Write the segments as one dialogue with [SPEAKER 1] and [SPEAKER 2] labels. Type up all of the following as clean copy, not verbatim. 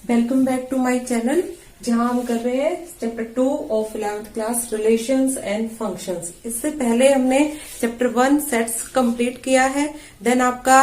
[SPEAKER 1] Welcome back to my channel, जहां हम कर रहे हैं chapter 2 of 11th class relations and functions. इससे पहले हमने चैप्टर 1 सेट्स कंप्लीट किया है। देन आपका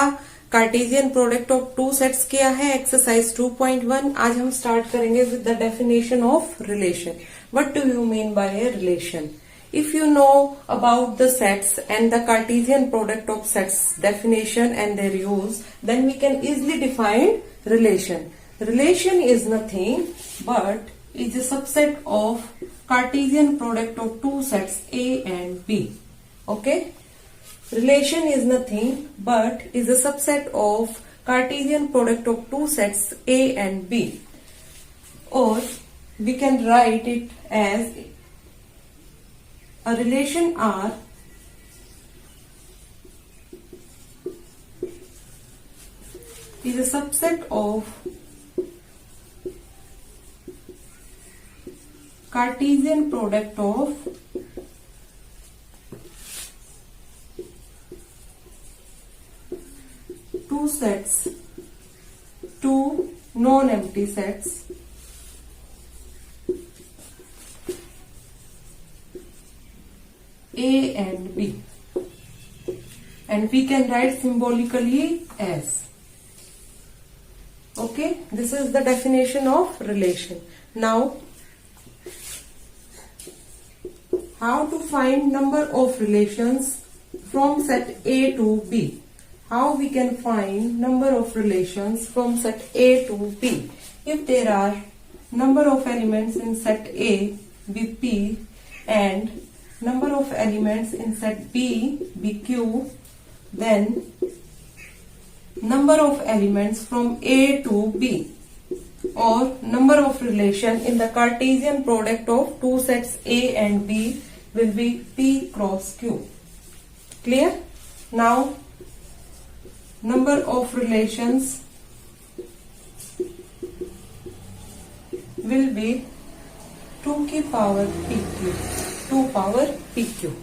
[SPEAKER 1] Cartesian product of two sets किया है, एक्सरसाइज 2.1। आज हम स्टार्ट करेंगे with the definition of relation. What do you mean by a relation? If you know about the sets and the Cartesian product of sets definition and their use, then we can easily define relation. Relation is nothing but is a subset of Cartesian product of two sets A and B. Okay? Relation is nothing but is a subset of Cartesian product of two sets A and B. Or we can write it as a relation R is a subset of Cartesian product of two sets, two non-empty sets A and B, and we can write symbolically as. Okay, this is the definition of relation. Now, how to find number of relations from set A to B? How we can find number of relations from set A to B? If there are number of elements in set A with P and number of elements in set B BQ, then number of elements from A to B, or number of relation in the Cartesian product of two sets A and B will be P cross Q. Clear? Now, number of relations will be 2 की power PQ. 2 power PQ.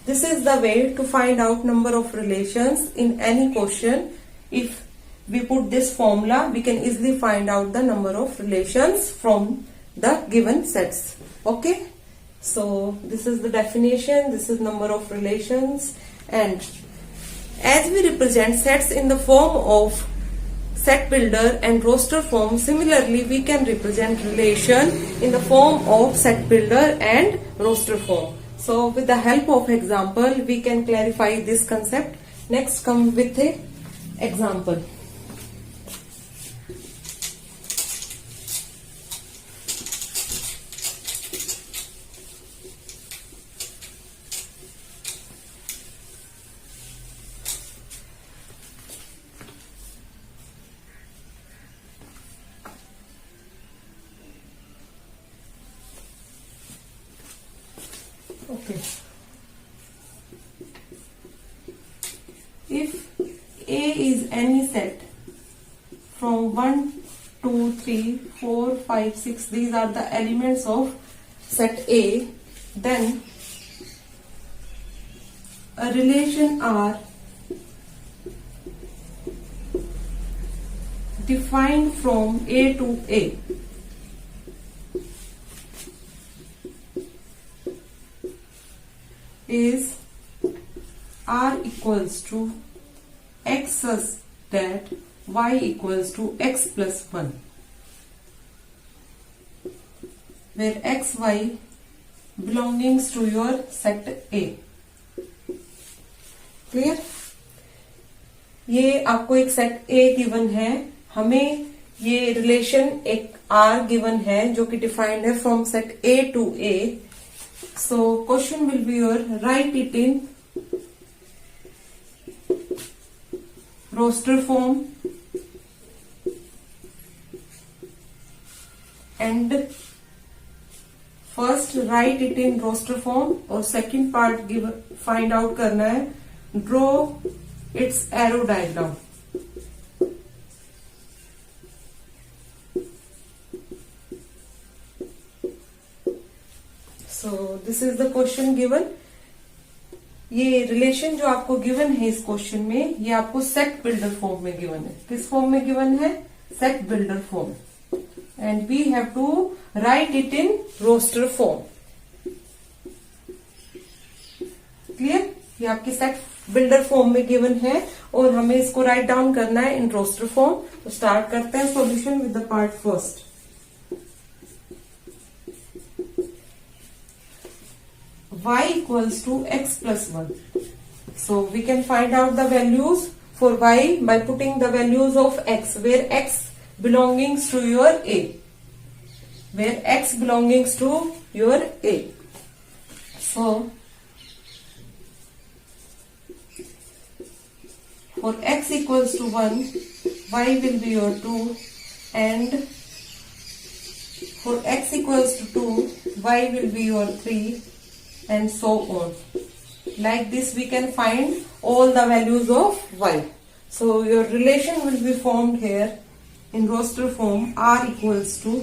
[SPEAKER 1] This is the way to find out number of relations in any question. If we put this formula, we can easily find out the number of relations from the given sets. Okay? So, this is the definition, this is number of relations, and as we represent sets in the form of set builder and roster form, similarly we can represent relation in the form of set builder and roster form. So with the help of example we can clarify this concept. Next, come with a example. Okay. If A is any set from 1, 2, 3, 4, 5, 6, these are the elements of set A, then a relation R defined from A to A is R equals to X such that Y equals to X plus 1, where X, Y belongs to your set A. Clear? ये आपको एक set A given है, हमें ये relation एक R given है जो कि डिफाइंड है from set A to A. So question will be your write it in roster form and first write it in roster form और second part give find out करना है, draw its arrow diagram. So this is the question given. ये relation जो आपको given है इस question में, ये आपको सेट बिल्डर फॉर्म में गिवन है। किस फॉर्म में गिवन है? Set builder form. and we have to write it in roster form. Clear? ये आपकी सेट बिल्डर फॉर्म में गिवन है और हमें इसको राइट डाउन करना है इन रोस्टर फॉर्म. तो स्टार्ट करते हैं solution with the part first. y equals to x plus 1. So we can find out the values for y by putting the values of x, where x belongs to your a. Where x belongs to your a. So for x equals to 1, y will be your 2, and for x equals to 2, y will be your 3, and so on. Like this we can find all the values of y. So your relation will be formed here in roster form. R equals to,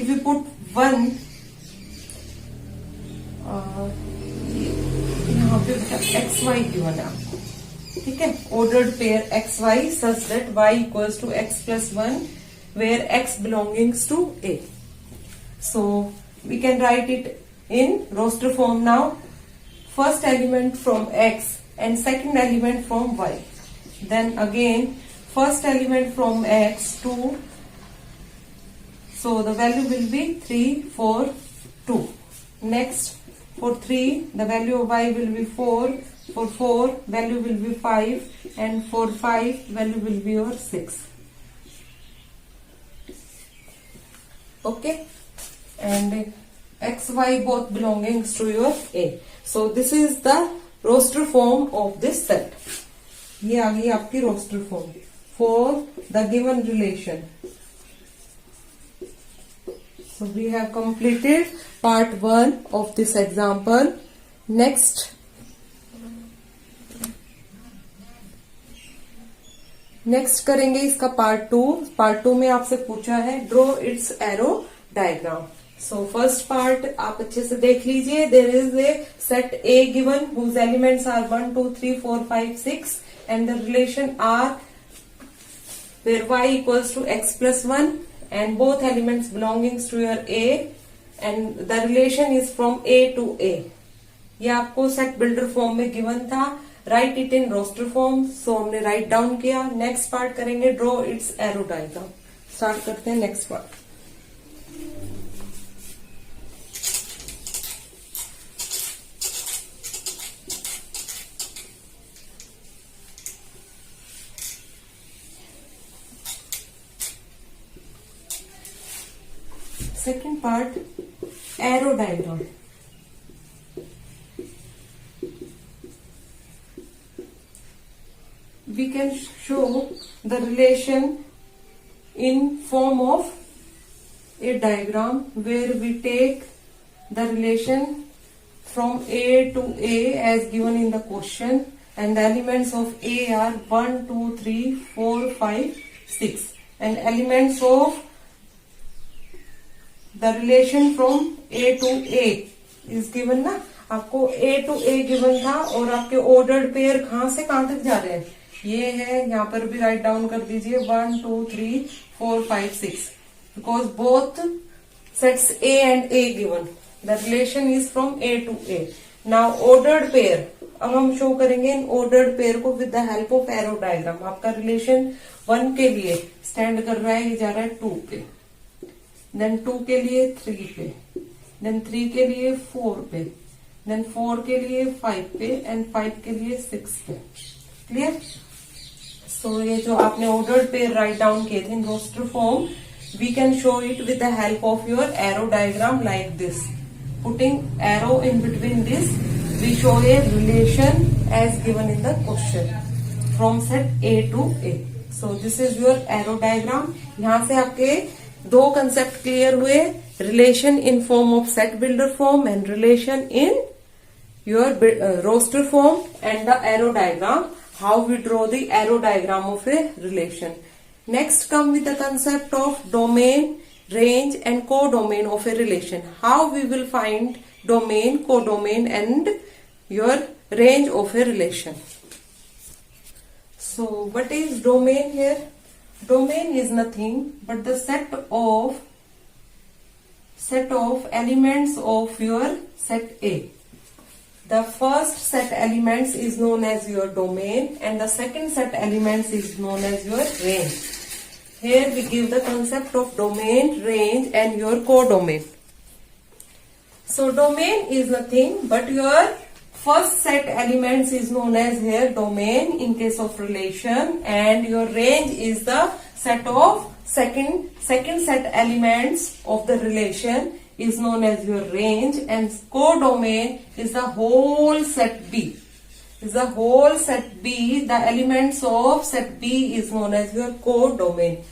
[SPEAKER 1] if you put 1, यहाँ पे x Y given है आपको, ठीक है, ordered pair x y such that y equals to x plus 1 where x belongs to a. So we can write it in roster form now. First element from x and second element from y. Then again first element from x 2. So the value will be 3, 4, 2. Next for 3 the value of y will be 4. For 4 value will be 5, and for 5 value will be your 6. Okay, and x y both belongs to your a. So this is the roster form of this set. ये आ गई आपकी roster form for the given relation. So we have completed part 1 of this example. Next करेंगे इसका part 2. Part 2 में आपसे पूछा है draw its arrow diagram. So first part आप अच्छे से देख लीजिए. There is a set A given whose elements are 1 2 3 4 5 6 and the relation R where y equals to x plus 1 and both elements belongs to your a and the relation is from a to a. ये आपको set builder form में given था. Write it in roster form. So हमने write down किया. Next part करेंगे draw its arrow diagram. Start करते हैं next part. Second part arrow diagram. We can show the relation in form of a diagram where we take the relation from A to A as given in the question, and the elements of A are 1 2 3 4 5 6, and elements of the relation from A to A is given ना. आपको A to A given था और आपके ordered pair कहां से कहां तक जा रहे हैं ये है. यहाँ पर भी राइट डाउन कर दीजिए 1 2 3 4 5 6 because both sets A and A given. The relation is from A to A. Now ordered pair अब हम शो करेंगे इन ऑर्डर्ड पेयर को with the help of arrow diagram. आपका रिलेशन 1 के लिए स्टैंड कर रहा है, ये जा रहा है 2 पे, देन 2 के लिए 3 पे, देन 3 के लिए 4 पे, देन 4 के लिए 5 पे, एंड 5 के लिए 6 पे. क्लियर? सो ये जो आपने ऑर्डर्ड पेयर राइट डाउन किए थे in roster form, we can show it with the help of your arrow diagram like this. Putting arrow in between this we show a relation as given in the question from set A to A. So this is your arrow diagram. यहां से आपके दो concept clear हुए, relation in form of set builder form and relation in your roster form, and the arrow diagram, how we draw the arrow diagram of a relation. Next come with the concept of domain, range and codomain of a relation. How we will find domain, codomain and your range of a relation. So what is domain here? domain is nothing but the set of elements of your set A. The first set elements is known as your domain and the second set elements is known as your range. Here we give the concept of domain, range and your codomain. So domain is nothing but your first set elements is known as here domain in case of relation, and your range is the set of second set elements of the relation is known as your range, and codomain is the whole set B. Is the whole set B, the elements of set B is known as your codomain.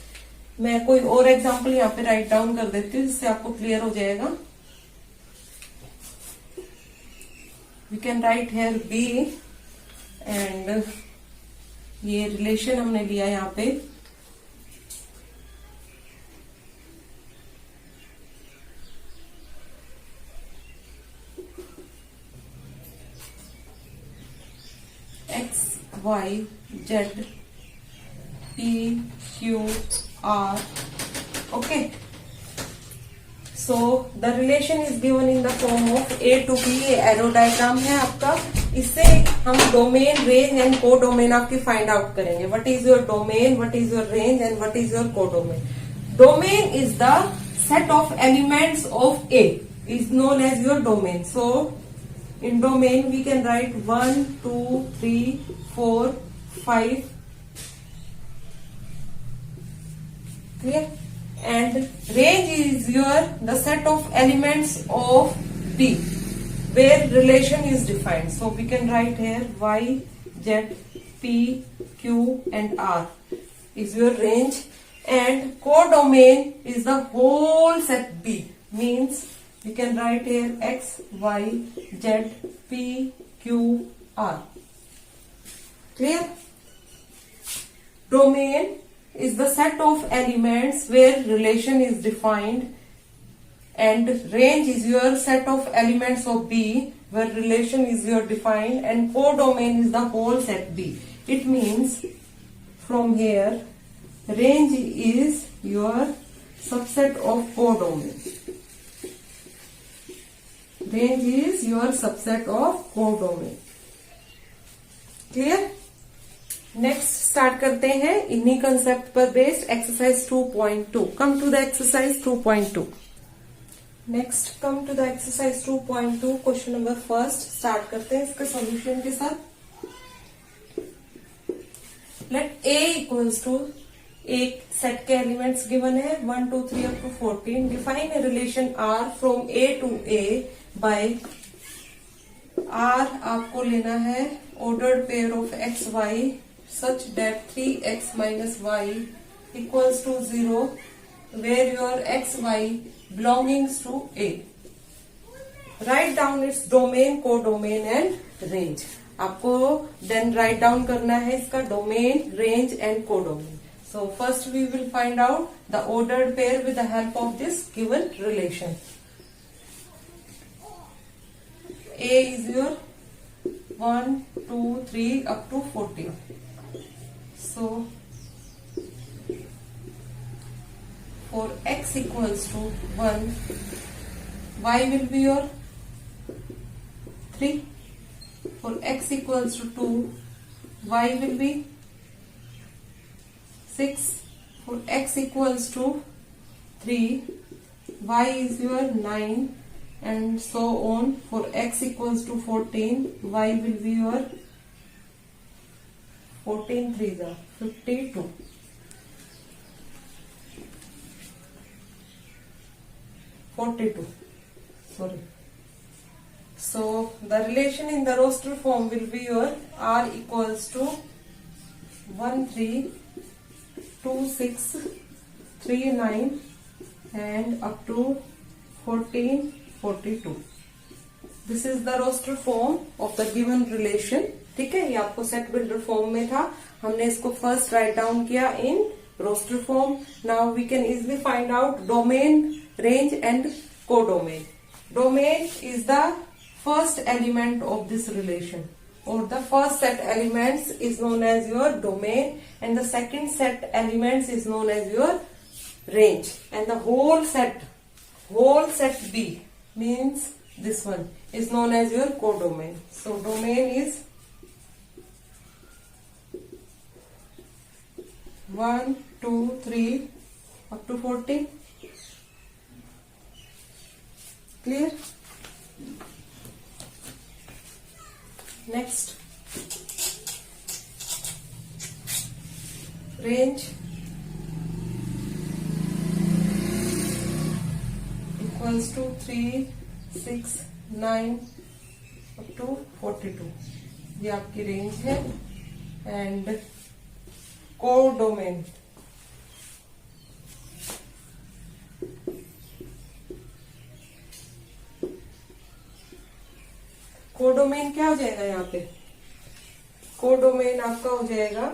[SPEAKER 1] मैं कोई और example यहाँ पे write down कर देती हूँ जिससे आपको क्लियर हो जाएगा. We can write here B and ये रिलेशन हमने लिया यहाँ पे X, Y, Z, P, Q, R. Okay. So the relation is given in the form of A to B. ये एरो डायग्राम है आपका. इससे हम डोमेन, रेंज एंड कोडोमेन आपकी फाइंड आउट करेंगे. What is your domain, what is your range and what is your codomain. Domain is the set of elements of A is known as your domain. So in domain we can write 1, 2, 3, 4, 5. Clear? And range is the set of elements of B where relation is defined. So we can write here Y, Z, P, Q and R is your range, and codomain is the whole set B. Means we can write here X, Y, Z, P, Q, R. Clear? Domain is the set of elements where relation is defined, and range is your set of elements of B where relation is your defined, and codomain is the whole set B. It means from here range is your subset of codomain. Range is your subset of codomain. Clear? Next start करते हैं इन्हीं concept पर based exercise 2.2. Come to the exercise 2.2. Next come to the exercise 2.2. Question number first start करते हैं इसके solution के साथ. Let A equals to एक सेट के एलिमेंट्स गिवन है 1, 2, 3 up to 14. Define a relation R from A to A by R. आपको लेना है ordered pair of x y such that 3x minus y equals to 0 where your x, y belongs to A. Write down its domain, codomain and range. आपको then write down करना है इसका domain, range and codomain. So first we will find out the ordered pair with the help of this given relation. A is your 1, 2, 3 up to 14. So for x equals to 1, y will be your 3. For x equals to 2, y will be 6. For x equals to 3, y is your 9, and so on. For x equals to 14, y will be your 14 3s are 52. Sorry. So the relation in the roster form will be your R equals to 1 3 2 6 3 9 and up to 14 42. This is the roster form of the given relation. ठीक है, ये आपको set builder form में था, हमने इसको first write down किया in roster form. Now we can easily find out domain, range and codomain. Domain is the first element of this relation. or the first set elements is known as your domain and the second set elements is known as your range, and the whole set B means this one is known as your codomain. So domain is 1, 2, 3 up to 14. Clear? Next, range equals to 3, 6, 9 up to 42. ये आपकी range है. And codomain codomain क्या हो जाएगा यहाँ पे? Codomain आपका हो जाएगा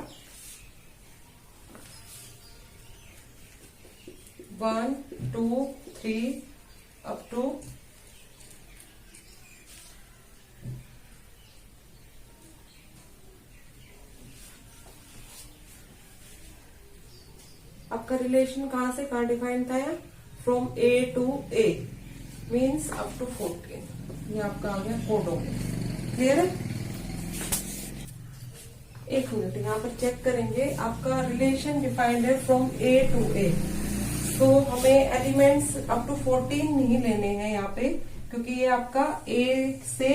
[SPEAKER 1] 1, 2, 3 अप टू 14. आपका रिलेशन कहां से कहां डिफाइन था? या from A to A means up to 14. ये आपका आ गया कोडोमेन. क्लियर है? एक मिनट यहाँ पर चेक करेंगे. आपका रिलेशन डिफाइंड है फ्रॉम ए टू ए. तो हमें एलिमेंट्स अप टू 14 नहीं लेने हैं यहाँ पे, क्योंकि ये आपका ए से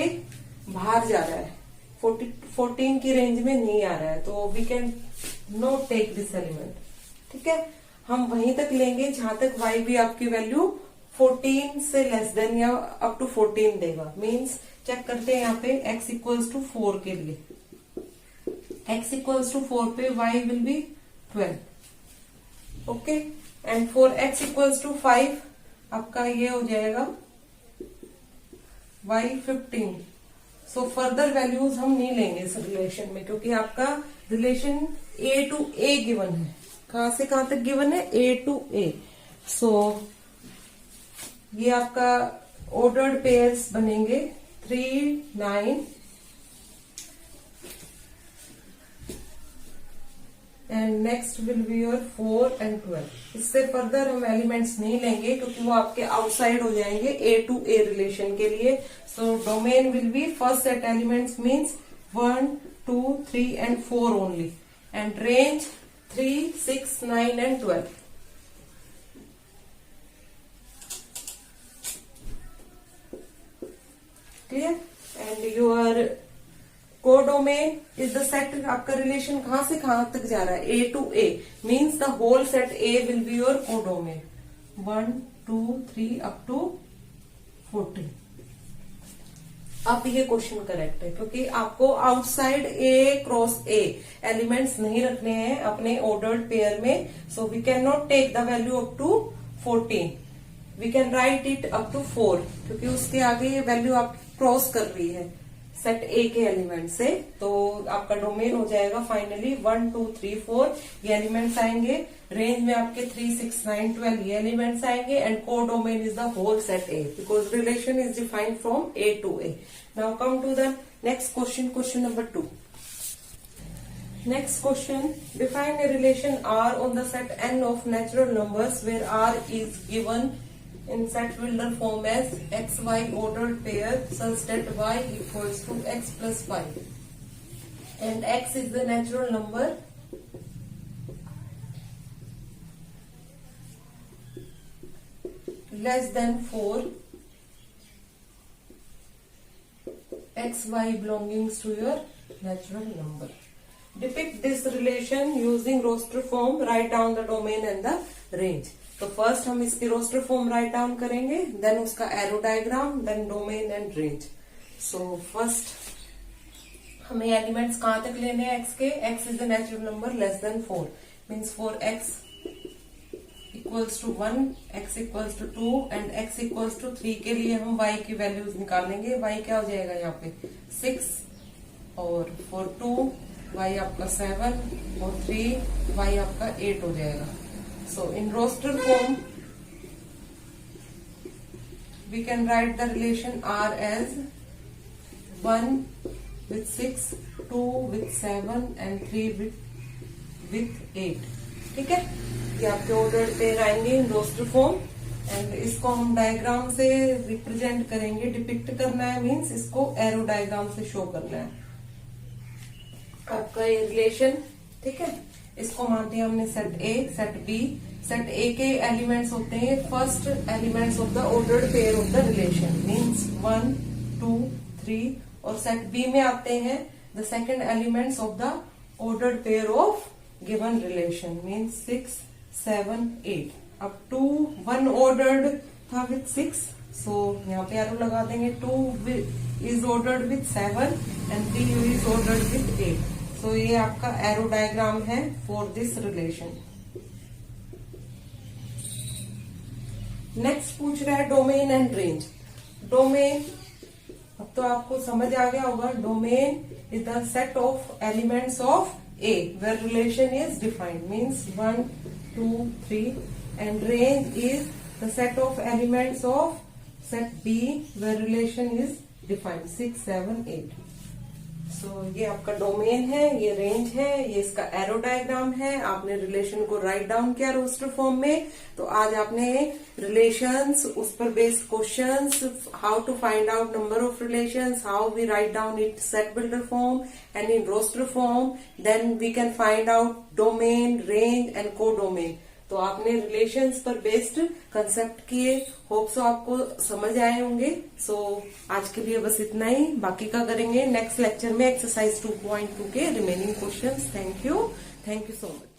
[SPEAKER 1] बाहर जा रहा है, 14 की रेंज में नहीं आ रहा है. तो we can not take this element. ठीक है, हम वहीं तक लेंगे जहां तक y भी आपकी वैल्यू 14 से लेस देन या अप टू 14 देगा. मीन्स चेक करते हैं यहाँ पे x इक्वल्स टू 4 के लिए. x इक्वल्स टू 4 पे y will be 12. Okay, and for x equals to 5 आपका ये हो जाएगा y 15. सो फर्दर वैल्यूज हम नहीं लेंगे इस रिलेशन में, क्योंकि आपका relation a to a given है. कहां से कहां तक गिवन है? a to a. सो ये आपका ऑर्डर्ड पेयर्स बनेंगे 3, 9 and next will be your 4 and 12. इससे फर्दर हम एलिमेंट्स नहीं लेंगे, क्योंकि वो आपके आउटसाइड हो जाएंगे ए टू ए रिलेशन के लिए. So domain will be first set elements means 1, 2, 3 and 4 only, and range 3, 6, 9 and 12. Clear? And your codomain is the set. आपका रिलेशन कहां से कहां तक जा रहा है? A to A means the whole set A will be your codomain. 1, 2, 3 up to 14. अब ये क्वेश्चन करेक्ट है, क्योंकि आपको outside A cross A elements नहीं रखने हैं अपने ऑर्डर्ड पेयर में. So we can not take the value up to 14. We can write it up to 4, क्योंकि उसके आगे ये वैल्यू आप क्रॉस कर रही है सेट ए के एलिमेंट से. तो आपका डोमेन हो जाएगा फाइनली 1, 2, 3, 4 ये एलिमेंट्स आएंगे. रेंज में आपके 3, 6, 9, 12 ये एलिमेंट्स आएंगे. And codomain is the whole set A, because relation is defined from A to A. Now come to the next question, question number 2. Next question, define a relation R on the set N of natural numbers where R is given in set builder form as xy ordered pair such that y equals to x plus 5 and x is the natural number less than 4, xy belonging to your natural number. Depict this relation using roster form. Write down the domain and the range. तो first हम इसकी roster form write down करेंगे, then उसका arrow diagram, then domain and range. So first हमें elements कहां तक लेने हैं एक्स के? X is the natural number less than 4 means for x equals to 1, x equals to 2 and x equals to 3 के लिए हम y की वैल्यूज निकालेंगे. y क्या हो जाएगा यहाँ पे? 6, और फॉर 2 y आपका 7 और 3 y आपका 8 हो जाएगा. So in roster form we can write the relation R as 1, with 6, 2 with 7 and 3 with 8. ठीक है, ये आपके ऑर्डर्ड पेयर आएंगे इन रोस्टर फॉर्म। एंड इसको हम डायग्राम से रिप्रेजेंट करेंगे, डिपिक्ट करना है, मींस इसको एरो डायग्राम से शो करना है आपका ये रिलेशन। ठीक है, इसको मानते हैं हमने set A, set B. Set A के एलिमेंट्स होते हैं first elements of the ordered pair of the relation, means 1, 2, 3। और सेट बी में आते हैं the second elements of the ordered pair of given relation, means 6, 7, 8। अब 2, 1 ऑर्डर्ड था with 6, सो यहाँ पे एरो लगा देंगे। 2 is ordered with 7 and 3 is ordered with 8। So ये आपका एरो डायग्राम है फॉर दिस रिलेशन। नेक्स्ट पूछ रहा है डोमेन एंड रेंज। डोमेन, अब तो आपको समझ आ गया होगा, domain is the set of elements of A where relation is defined, means 1, 2, 3। And range is the set of elements of set B where relation is defined, 6, 7, 8। So ये आपका domain है, ये रेंज है, ये इसका एरो डायग्राम है। आपने relation को राइट डाउन किया रोस्टर फॉर्म में। तो आज आपने रिलेशंस, उस पर based questions, how to find out number of relations, how we write down it set builder form and in roster form, then we can find out domain, range and codomain. तो आपने relations पर based concept किए, hope so आपको समझ आए होंगे। सो आज के लिए बस इतना ही, बाकी का करेंगे नेक्स्ट लेक्चर में एक्सरसाइज 2.2 के remaining questions. Thank you so much.